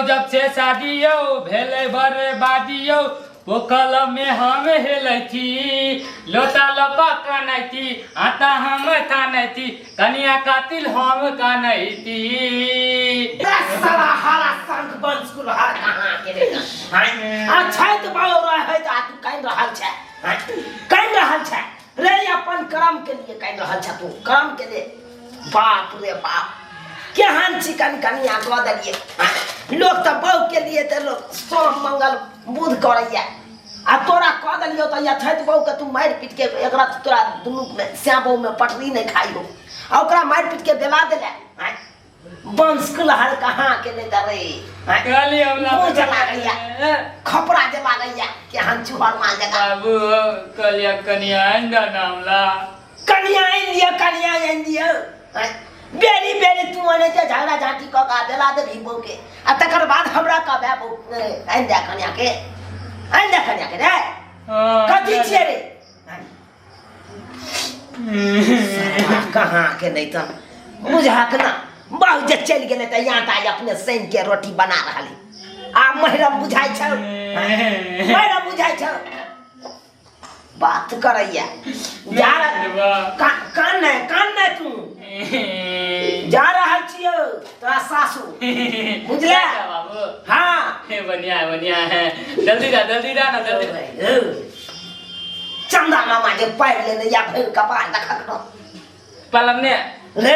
जब से शादी यो भेले बरे बाजी यो पोखल में हम हेलै थी लोटा लपा कानै थी आटा हम थानै थी कनिया कातिल हम कानै थी साला हारा संग बंस को रहा कहां के रे अच्छा तो बालो रहे त तू कहीं रहल छ कहीं रहल छ रे अपन कर्म के लिए कहीं रहल छ तू कर्म के लिए बाप रे बाप केहन चिकन कनिया ग दलिए लोग त बहु के लिए त लोग सोम मंगल बुध करैया आ तोरा क दलियो त या छैत बहु के तू मार पीट के एकरा तोरा दुनु में श्याम बहु में पटरी नहीं खाइयो आ ओकरा मार पीट के बेला देले बंस कुलहर कहां के ले दरे गाली हमला जला गया खपरा जला गया केहन चुहर मार जगह बाबू कलिया कनिया अंडा नामला कनिया इंडिया बेरी बेरी तू अने के झगड़ा झाटी क का देला दे भीबो के आ तकर बाद हमरा का बाबू अंडा कनिया के रे कथि छिए रे कहां के नहीं त बुझा के ना बहु जे चल गेले त यहाँ ता अपने सैन के रोटी बना रहली आ महिरम बुझाई छ बात करैया जा कान नहीं तू जा रहल छियो तोरा सासू बुझले बाबू हां हे बढ़िया है जल्दी जा ना जल्दी चंदा मामा जे पैर लेने या भैर कपार देखक न पलम ने रे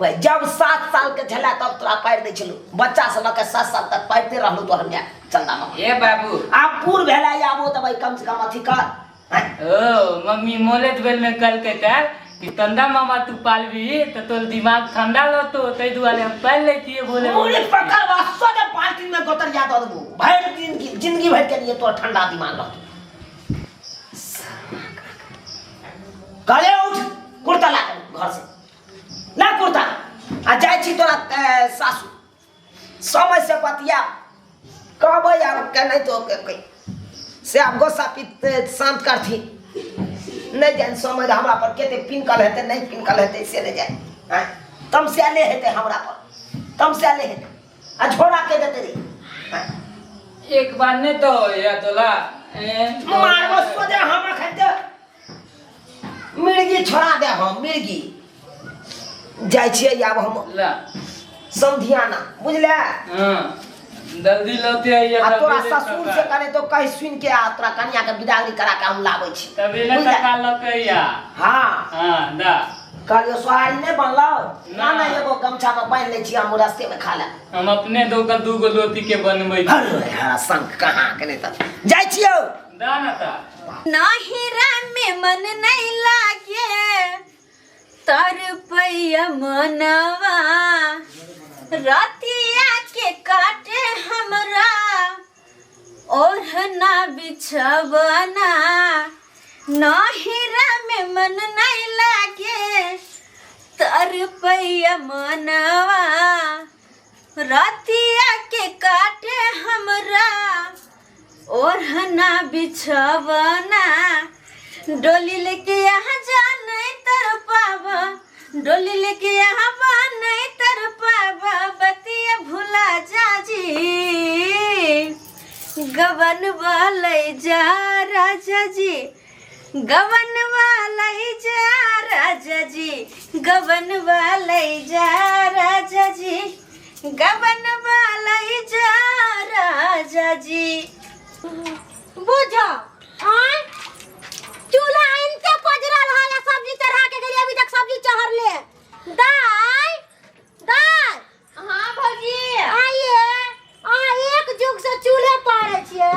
वही जब 7 साल के छला तब तोरा पैर दे छलु बच्चा से लके 7 साल तक पैरते रहलु तो हम चंदा मामा ए बाबू आप पूर भेला आबो त भाई कम से कम अथी कर ओ मम्मी मोलेत बेल में कल के कर कि तंदा मामा तू पालबी त तोर दिमाग ठंडा लतो तै दुआरे हम पाल लेतिए बोले पूरी पकड़ वास्तव में पार्टी में गोतर याद दबो भर दिन की जिंदगी भर के लिए तो ठंडा दिमाग लतो काले उठ कुर्ता ला घर से ला कुर्ता आ जाय छी तोरा सासू समय से पतिया कहबो यार के नहीं तो के से आप गोसा पित शांत करथी नहीं जान समझ हमरा पर केते पिनकल हेते नहीं पिनकल हेते से नहीं जाए तम से ले हेते हमरा पर तम से ले हेते आ छोड़ा के देते रे एक बार ने तो या तोला मारबो सोजे हम खते मिर्गी छोड़ा दे हम मिर्गी जाय छिए आब हम ला समधियाना बुझले हां जल्दी लौटे आइया आ तोरा ससुर से करे तो कह सुन के आ तोरा कन्या के विदागरी करा के हम लाबै छी तबे ले टका लकैया हां दा कहलियो सोहारी ने बनलो ना एगो गमछा में बांध ले छी हम रास्ते में खा ले हम अपने दो लोटी के बनबै अरे हरा संग कहां के नहीं त जाय छियो दा ना ता नाहिरा में मन नहीं लागे तर पैया मनवा रातिया के काटे हमरा ओढ़ना बिछवना नाहिरा में मन नहीं लागे तर पैया मनवा रातिया के काटे हमरा ओढ़ना बिछवना डोली लेके यहाँ जा नहीं तर पावा डोली लेके यहाँ बा नहीं तर पावा बतिया भुला जा जी गवन वाले जा राजा जी गवन वाले जा राजा जी गवन वाले जा राजा जी गवन वाले जा राजा जी बुझो चूल्हा इनके पजरा रहा या सब्जी चढ़ा के गई अभी तक सब्जी चढ़ ले दाई दाई हां भौजी आइए एक जुग से चूल्हे पारे छिए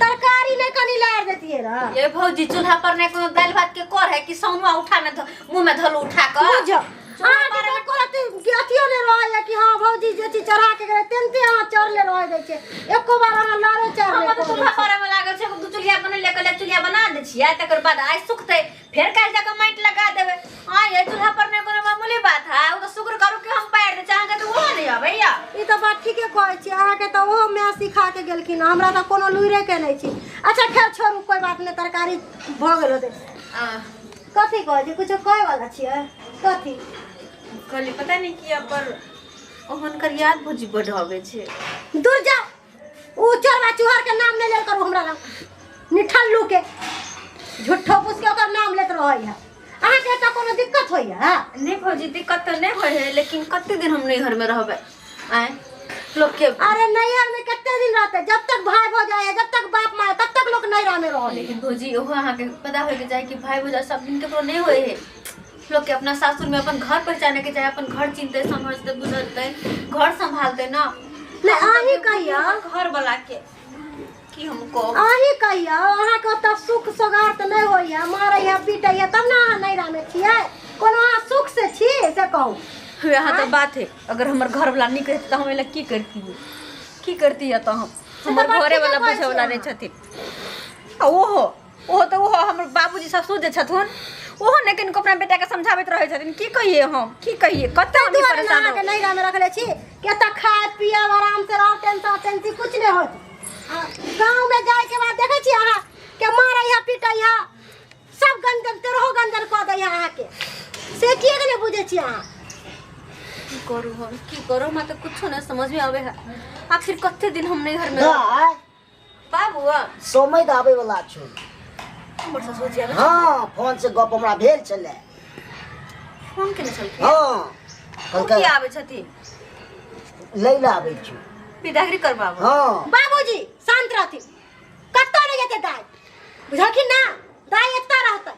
तरकारी नहीं कनी लार देतिए रा ये भौजी चूल्हा पर ने कोनो दाल भात के कर है कि सौनुआ उठा में मुंह में धलो उठा कर बुझो बारे में करत अथियो ने रह कि हां भौजी जे चीज चढ़ा के गए तेनते हां चढ़ ले रह दे छे एको बार हां लारे चढ़ ले हम तो चूल्हा पर में लागल छे दू चूल्हा बने ले के चूल्हा बना दे छिए तकर बाद आई सुखते फिर काल जाके माइट लगा देबे हां ये चूल्हा पर में कोनो मामूली बात है वो तो शुक्र करू कि हम पैर दे चाहे तो वो नहीं है भैया ई तो बात ठीके कहै छी अहा के तो ओ मैं सिखा के गेलखिन हमरा तो कोनो लुइरे के नहीं छी अच्छा खैर छोड़ू कोई बात नहीं तरकारी भ गेलो दे कथि कहै छी कुछ कहै वाला छिए कथि कली पता नहीं किया पर ओहन कर याद भौजी बढ़ावे छे। दूर जा। ऊ चोरवा चुहर के नाम नहीं ले करू हमरा नाम निठल्लू के झूठो पुस के ओकर नाम लेत रहै है। अहाँ के त कोनो दिक्कत होय है? नहीं भौजी दिक्कत तो नहीं होय है, लेकिन कते दिन हम नहीं घर में रहबे आए लोग के। अरे नैहर में कितने दिन रहते? जब तक भाई भौजाई है, जब तक बाप माँ है, तब तक लोग नैहरा में रह। लेकिन भौजी ओहो अहाँ के पता होय के जाए कि भाई भौजा सब दिन के नहीं होय है। लोग के अपना सासुर में अपन घर पहचाने के चाहे, अपन घर चिनते समझते बुझते घर संभालते ना। ले आही कहिया घर वाला के कि हमको आही कहिया अहाँ के त सुख सगार त नहीं होय है, मारै है पीटै है, तब ना नैहरा में छियै। कोनो अहाँ सुख से छी से कहू। यहाँ तो बात है, अगर हमार घर वाला नहीं करती तो हम एला की करती है तो हम हमार घरे वाला बुझे वाला नहीं छथिन। ओहो तो ओहो हमर बाबूजी ससुर जे छथुन ओहो ने किनको अपना बेटा के समझाबैत रहै छथिन। की कहिए हम कते हम परेशान के नैहरा में रखले छी केता खाए पिए आराम से रहो, टेंशन कुछ नहीं होत। गांव में जाए के बाद देखे छी अहाँ के मारै है पीटै है, सब गंदन तेरहो गंदन क दै है अहाँ के। से किए के नहीं बुझे छी अहाँ? की करू हम तो कुछ नहीं समझ में आवे है। आखिर कते दिन हम नहीं घर में दाय बाबू समय द आबै वाला छु। हमर ससुर जी हां फोन से गप हमरा भेल छले। फोन केने छलखिन? हां की आवे छथिन? लैला आबै छु विदागरी करबाबू। हां बाबूजी शांत रहती, कत्तो नहीं जेते दाय, बुझलखिन ना? दाय एत्ता रहतै।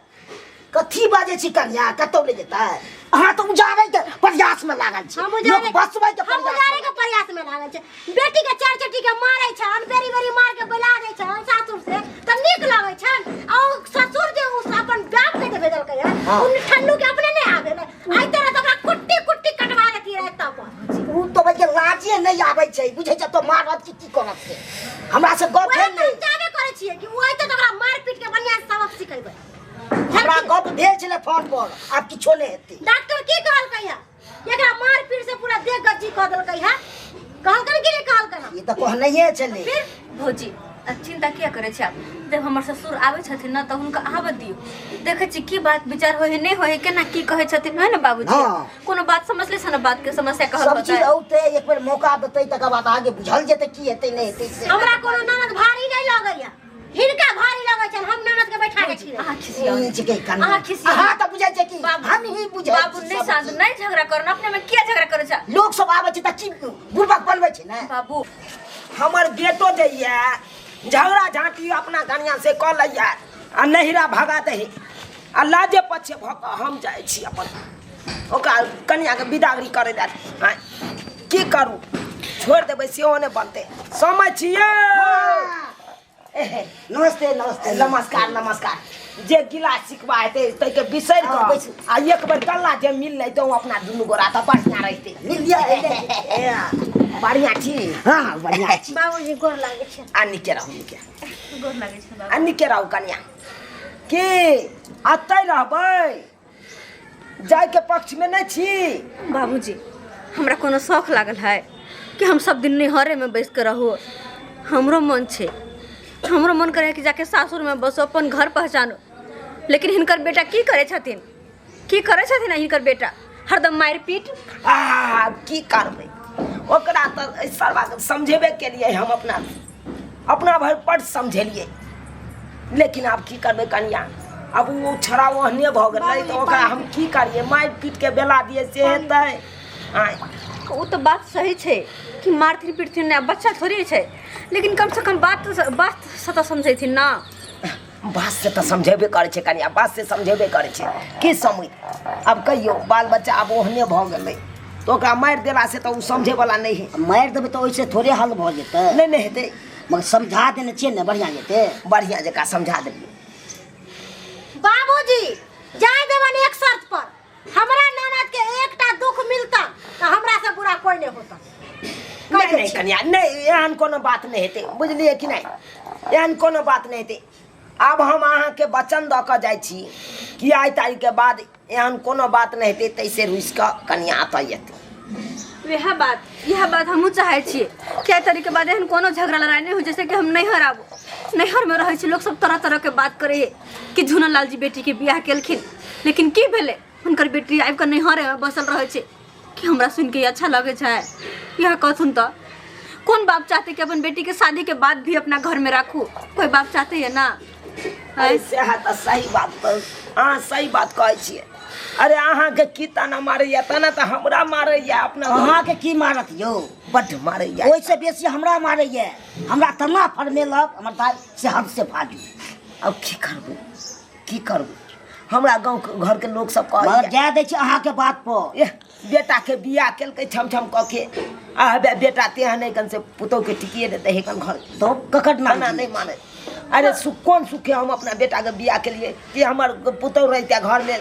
कथी बाजे छी कन्या, कतौ ले जेता है? अहाँ तो उजारे के प्रयास में लागल छी। हम उजारे बसबै के हम उजारे के प्रयास में लागल छै। बेटी के चार चटी के मारै छन, बेरी मार के बुला दै छन सासुर से त नीक लागै छन। आ ससुर जे उस अपन बाप के भेजल के है उन ठल्लू के अपने नहीं आवे ने। आइ तेरा तोरा कुट्टी कटवा देती है तब। उ तो भाई लाजे नहीं आबै छै, बुझै छ तो मारत की करत से हमरा से गप है नहीं। जाने करे छिए कि ओइ त तोरा मार पीट के बढ़िया सबक सिखेबै। हमरा गप भेल छले फोन पर, आब किछो नहीं हेतै। डॉक्टर की कहलकै है? एकरा मार पीट से पूरा देह गज्जी क देलकै है। कहलकै कि नहीं कहलकै? ये तो कहनैये छले। फिर भौजी चिंता किया करे छे आप? जब हमर ससुर आवे छथिन ना त हुनका आवे दियो, देखे छी की बात विचार होय नहीं होय, केना की कहे छथिन है ना बाबूजी। कोनो बात समझ ले सना बात के समस्या कहल सब बताए। चीज औते एक बार मौका देतै तकर बाद आगे बुझल जेतै की हेतै नहीं हेतै से। हमरा कोनो ननद भारी नहीं लगैया, हिनका भारी लगै छन। हम ननद के बैठा के छी। आहा खिसिया आहा खिसिया आहा त बुझै छै कि हम ही बुझै। बाबू नहीं शांत नहीं झगड़ा करना, अपने में किया झगड़ा करे छ? लोग सब आबै छै त की बुरबक बनबै छै ना। बाबू हमर बेटो जइया झगड़ा झांटी अपना कन्या से क लइया आ नहिरा भगा दे आ लाजे पछे भक हम जाय छी अपन ओकरा कन्या के विदागरी करे दे। की करू, छोड़ देबै सेहो नहीं बनते। समझ छियै? नमस्ते नमस्ते नमस्कार। जे गिलास सिखबा हेतै तै के बिसरि क आ एक बेर गल्ला जे मिल ले तो अपना दुनू गोरा त बढ़िया रहते। मिल लिया बढ़िया छी। हां बढ़िया छी। बाबूजी गोर लागे छै। अन्नी के रहू के गोर लागे छै बाबू। अन्नी के रहू कन्या के अतै रहबै, जाय के पक्ष में नहीं छी। बाबूजी हमरा कोनो शौक लागल है कि हम सब दिन नैहरे में बैस के रहू। हमरो मन छे, हमरो मन करे कि जाके सासुर में बसो, अपन घर पहचानो। लेकिन हिनकर बेटा की करे छथिन हिनकर बेटा? हरदम मार पीट। की करबै ओकरा त सरवा समझेबे के लिए हम अपना भर पट समझेलिए, लेकिन अब की करबै कन्या? अब वो छड़ा ओहने भ गेलै तो ओकरा हम की करिए? मार पीट के बेला दिए से हेतै? वो तो बात सही छे कि मारथिन पीटथिन ना, बच्चा थोड़ी छे। लेकिन कम से कम बात से तो समझेथिन ना। बात से तो समझेबे करे छे कन्या, बात से समझेबे करे छे। की समझ अब कहियो बाल बच्चा अब ओहने भ गेलै तो ओकरा मार देला से तो उ समझे वाला नहीं है। मार देबै तो ओइसे थोड़े हल भ जेतै। नहीं हेतै, मगर समझा देने छियै ने बढ़िया जेतै। बढ़िया जका समझा देलिए। बाबूजी जाय देवन एक शर्त पर, हमरा ननद के एकटा दुख मिलता त हमरा से बुरा कोई नहीं होता। नहीं कन्या नहीं, एहन कोनो बात नहीं हेतै, बुझलिए कि नहीं? एहन कोनो बात नहीं हेतै। अब हम अहाँ के वचन द के जाय छी कि आइ तारीख के बाद एहन कोनो बात नहीं हेतै, तैसे रुइस के कन्या आतै एतै। यह बात हमहूँ चाहे छियै कि आइ तारीख के बाद एहन कोनो झगड़ा लड़ाई नहीं हो। जैसे कि हम नैहर आबो, नैहर में रहे छी, लोग सब तरह तरह के बात करे है कि झूना लाल जी बेटी के बियाह केलखिन, लेकिन की भेले हुनकर बेटी आबि के नैहर में बसल रहे छै। कि हमरा सुन के अच्छा लगे छै। यह कथुन तो कौन बाप चाहते कि अपन बेटी के शादी के बाद भी अपना घर में रखू? कोई बाप चाहते है ना? ऐसे है तो सही बात पर हाँ सही बात कहै छियै। अरे अहाँ के की ताना मारैया तना तो हमरा मारैया अपना अहाँ के की मारत यो? बड्ड मारैया। ओइसे बेसी हमरा मारैया। हमरा तना फरमेलक हमर दाइ से हद से फाजू। अब की करबै हमरा गाँव घर के लोग सब मगर कहैया जाय दै छी अहाँ के बात पर। एह, बेटा के बियाह केलकै छम कऽ के आ बेटा तेहन नहीं कन से पुतोह के टिकिए देते है कन घर तो ककट ना नहीं माने। अरे कौन सुखे हम अपना बेटा के बियाह के लिए कि हमार पुतोह रहते घर में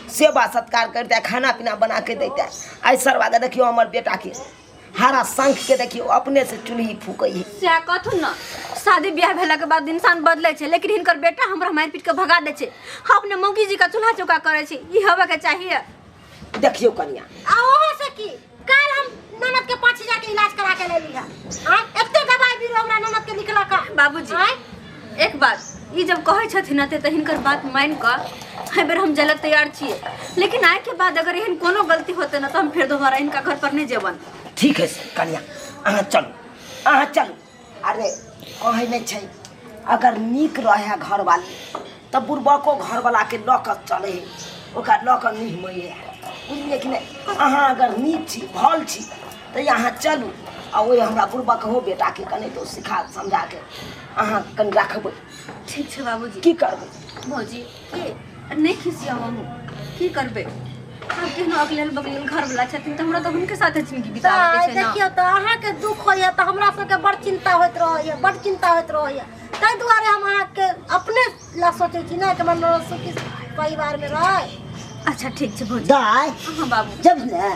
सेवा सत्कार करते खाना पीना बना के देते। आई सरवा के देखियो हमार बेटा के हरा शंख के देखियो अपने से चुल्ही फूकै है। से कथुन न शादी ब्याह भेला के बाद इंसान बदले छै, लेकिन हिनकर बेटा हमरा मारि पीट के भगा दे छै। अपने मौगी जी का चूल्हा चौका करे छै, ई होवे के चाहिए। देखियो कन्या आ ओहो से की काल हम ननद के पाछे जाके इलाज करा के ले लिया। हां एते दवाई भी हमरा ननद के लिखला का। बाबूजी एक बात ई जब कहै छथिन न त हिनकर बात मान क हर बेर हम जलत तैयार छिए, लेकिन आए के बाद अगर एहन कोनो गलती होते न तो हम फिर दोबारा इनका घर पर नहीं जेबन। ठीक है कन्या अहाँ चलू। अरे कहै नहीं छै अगर नीक रहे घर वाली तब बुढ़बको घर वाला के लक चले है ओकरा लक निहमै है बुझलिए कि नहीं। अहाँ अगर नीक छी भल छी तो यहाँ चलू आ ओहि हमरा बुढ़बक हो बेटा के कने तो सिखा समझा के अहाँ कनि रखबै। ठीक छै बाबूजी। की करबै भौजी के नहीं खिसिया हम की करबे? अब केहनो अगल बगल घर वाला छथिन त हमरा तो उनके साथ जिंदगी बितावे के छै ना। देखियो तो अहाँ के दुख होइया तो हमरा सब के बड़ चिंता होइत रहैया, बड़ चिंता होइत रहैया। ताहि दुआरे हम अहाँ के अपने ला सोचै छी ना कि मन सुखी परिवार में रहे। अच्छा ठीक छै भौजी। दाइ हां बाबू जब ने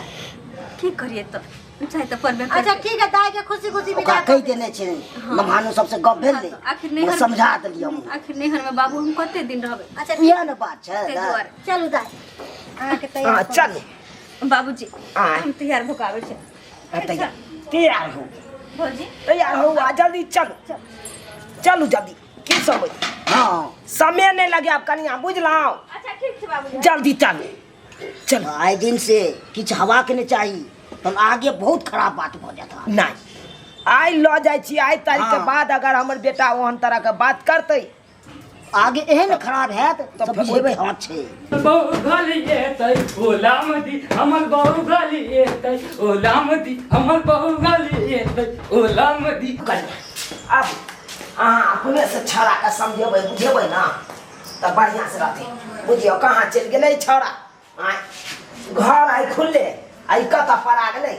की करिए तो चाहे तो परबे कर। अच्छा ठीक है दाई के खुशी खुशी ओकरा विदा कहि देने छै लम्हानो सबसे गप भेल ले। आखिर नहीं समझा देलियै हम। आखिर नैहर में बाबू हम कते दिन रहबे? अच्छा इएह ने बात छै ताहि दाइ। दुआरे चलू दाई अहाँ के हाँ तैयार चलू बाबूजी हम तैयार भुकावे छै। तैयार हो भौजी तैयार हो आ जल्दी चलू जल्दी की सब हाँ समय नहीं लगे आप कन्या बुझलौ। अच्छा ठीक छै बाबूजी। जल्दी चलो आए दिन से किछु हवा के नहीं चाहिए तो आगे बहुत खराब बात हो जाता। नहीं आई लो जाय छी आई तारीख के हाँ। बाद अगर हमर बेटा ओहन तरह के बात करते आगे एहन खराब है तो फिर बुझेबै हाँ छै। बहु गली एतै ओला मदी हमर बहु गली एतै ओला मदी हमर बहु गली एतै ओला मदी। कन्या अब अहाँ अपने से छौड़ा के समझेबै बुझेबै ना तो बढ़िया से रहते। बुझियो कहाँ चल गेलै छौड़ा आय घर आई खुलले आई कत पड़ा गेलै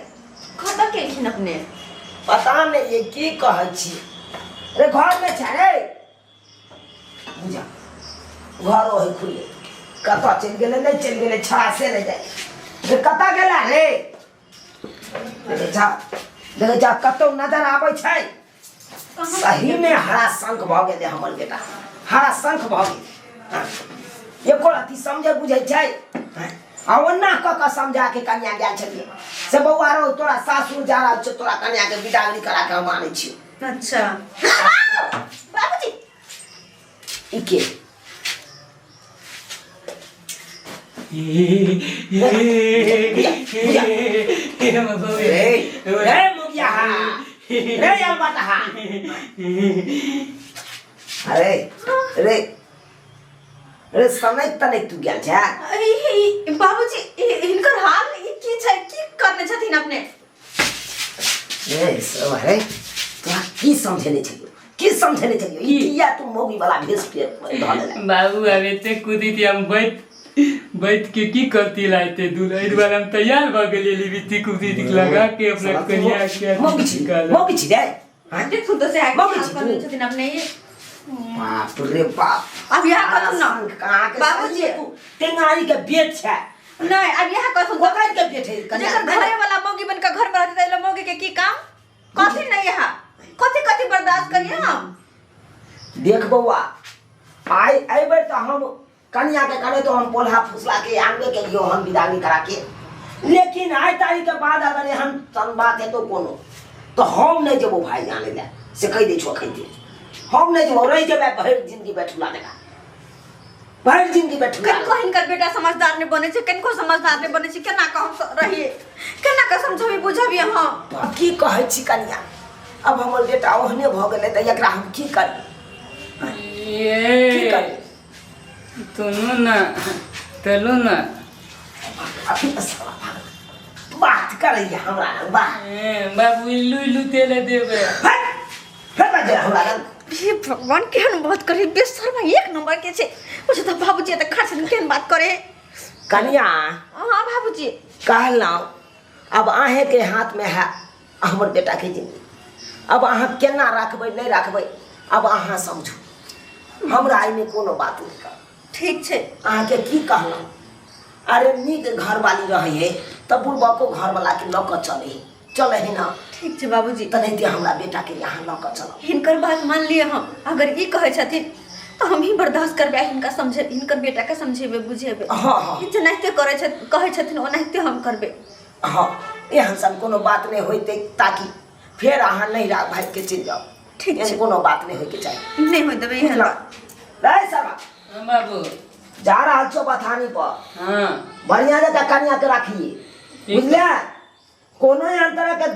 खबर के छिन अपने पता नहीं ये की कहै छी। रे घर में छै रे बुझा घर ओहि खुलले कत चल गेलै नहीं चल गेलै छौड़ा से नहीं जाय रे कत गेला रे देखे जा कतौ नजर आबै छै। सही में हरा शंख भ गेलै हमर बेटा हरा शंख भ गेल एको रति समझे बुझे छै। आ ओना क समझा के कन्या गेल छलिए से बौआ रो तोरा सासुर जा रहल छ तोरा कन्या के विदागरी करा के हम आनै छी। अच्छा बाबूजी ई के रे मुगिया रे अलबटा अरे रे रे समय तने तू गेल छै। बाबूजी इनकर हाल की छै की करने छथिन अपने? ए सब रे तोरा की समझेने छलियो ई किया तू मौगी वाला भेस पे धले बाबू अब एते कूदी थी हम बैठ के की करती लाइते दूल्हा वाला हम तैयार भ गेली लिपस्टिक उस्टिक लगा के अपना कन्या के मौगी छी रे हां देख सुन तो से आके मौगी हाल छी करने तू। छथिन अपने ये। बाप रे बाप अब यहाँ कथु ना कहां के बाबूजी तू टेंगारी के बेट छै नहीं अब यहाँ कथु ओकर के बेट है जेकर घरे वाला मौगी बनकर घर में रहते त मौगी के की काम कथि नहीं यहाँ कथि बर्दाश्त करिए हम। देख बउआ आई बेर तो हम कन्या के करे तो हम पोल्हा फुसला के आनबे के लियो हम विदागरी करा के, लेकिन आई तारीख के बाद अगर एहन सन बात है तो कोनो तो हम नहीं जेबो भाई जाने ले से कह दे छो कहते हम नहीं जेबो रह जेबे भर जिंदगी बैठुला देगा भर जिंदगी में ठुका कनको हिनकर बेटा समझदार नहीं बने छै, कनको समझदार नहीं बने छै, केना कहम रहिए, केना के समझबी बुझबी हां। अब की कहै छी कनिया, अब हमर बेटा ओहने भ गेलै त एकरा हम की करी? की ये करी? तुनु ना चलू ना। अभी साला बात करैया हमरा लग बात। बाबू इल्लू इल्लू तेले देबे। फिर बजे हमरा लग हे भगवान केहन बात करे, बेशर्मा एक नंबर के छै। मुझे तो बाबूजी त खास केहन बात करे। कनिया हां बाबूजी कहलौं अब आहे के हाथ में है हमर बेटा के जिंदगी। अब अहाँ केना रखबै नहीं रखबै अब अहाँ समझू, हमरा एहिमे कोनो बात नहीं कर। ठीक छै अहाँ के की कहलौं? अरे नीक घरवाली रहे है त बुढ़बको घरवाला के लऽ कऽ चले है ना। ठीक छै बाबूजी, तनैते हमरा बेटा के यहाँ लऽ कऽ चलब। हिनकर बात मान लिए हम, अगर ई कहै छथिन तो हम ही बर्दाश्त करबै, हिनका समझे, हिनकर बेटा के समझेबै बुझेबै। हाँ ई जेनाहिते करै छै कहै छथिन ओनाहिते हम करबै। हाँ एहन सन कोनो बात नहीं होइते ताकि फेर अहाँ नहीं राख भाग के चलि जाओ। ठीक छै, एहन कोनो बात नहीं होइके चाही। नहीं होय देबै एहन बात। रे साला बाबू जा रहल छो बथानी पर, हाँ बढ़िया जगह कनिया के राखिए बुझले। कोनो एहन तरह के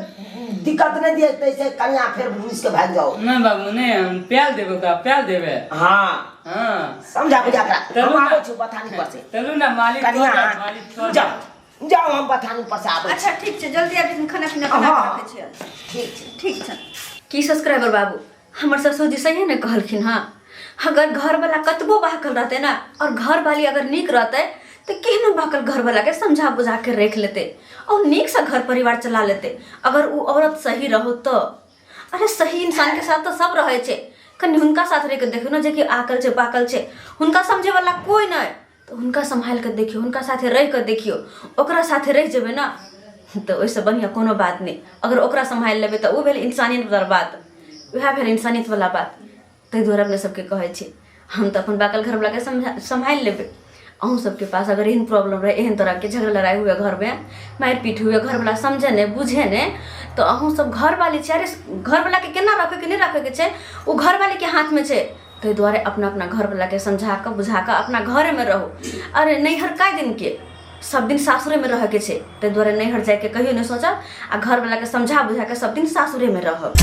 दिक्कत नहीं दिए तैसे कनिया फिर घुस के भाग जाओ। ना बाबू नहीं, हम प्याल देबे का प्याल देबे। हाँ हाँ समझा बुझा कर चलू हम ना। आबै छी बथानी पर से। चलू ना मालिक कनिया मालिक छोड़ जाओ जाओ हम बथानी पर से आबै छी। अच्छा ठीक छै, जल्दी आबि खाना पीना बना के हाँ। रखै छियै। ठीक छै। ठीक छै की सब्सक्राइबर बाबू, हमर ससुर जी सही ने कहलखिन। हाँ अगर घर वाला कतबो बहकल रहते ना और घर वाली अगर नीक रहते तो केहनो बहकल घर वाला के समझा बुझा के रख लेते और नीक से घर परिवार चला लेते। अगर वो औरत सही रहो तो, अरे सही इंसान के साथ तो सब रहे छे, कनी हुनका साथ रह के देखियो ना जे कि आकल छे बाकल छे, हुनका समझे वाला कोई नहीं, तो हुनका संभाल के देखियो, हुनका साथे रह के देखियो, ओकरा साथे रह जेबे ना तो ओइसे बढ़िया कोनो बात नहीं। अगर ओकरा संभाल लेबे तो वो भेल इंसानियत वाला बात, वह भेल इंसानियत वाला बात। ताहि दुआरे अपने सबके कहै छी हम तो अपन बाकल घर वाला के संभाल लेबे। अहूँ सबके पास अगर एहन प्रॉब्लम रहे, एहन तरह के झगड़ा लड़ाई हुए घर में, मारपीट हुए, घर वाला समझे ने बुझे ने, तो अहूँ सब घर वाली छे। अरे घर वाला के केना रखे के नहीं रखे के छे, वो घर वाले के हाथ में छे। ताहि दुआरे अपना अपना घर वाला के समझा के बुझा के अपना घरे में रहो। अरे नैहर कई दिन के, सब दिन सासुरे में रह के छे। ताहि दुआरे नैहर जाके कहियो नहीं सोचा, आ घर वाला के समझा बुझा के सब दिन सासुरे में रहो।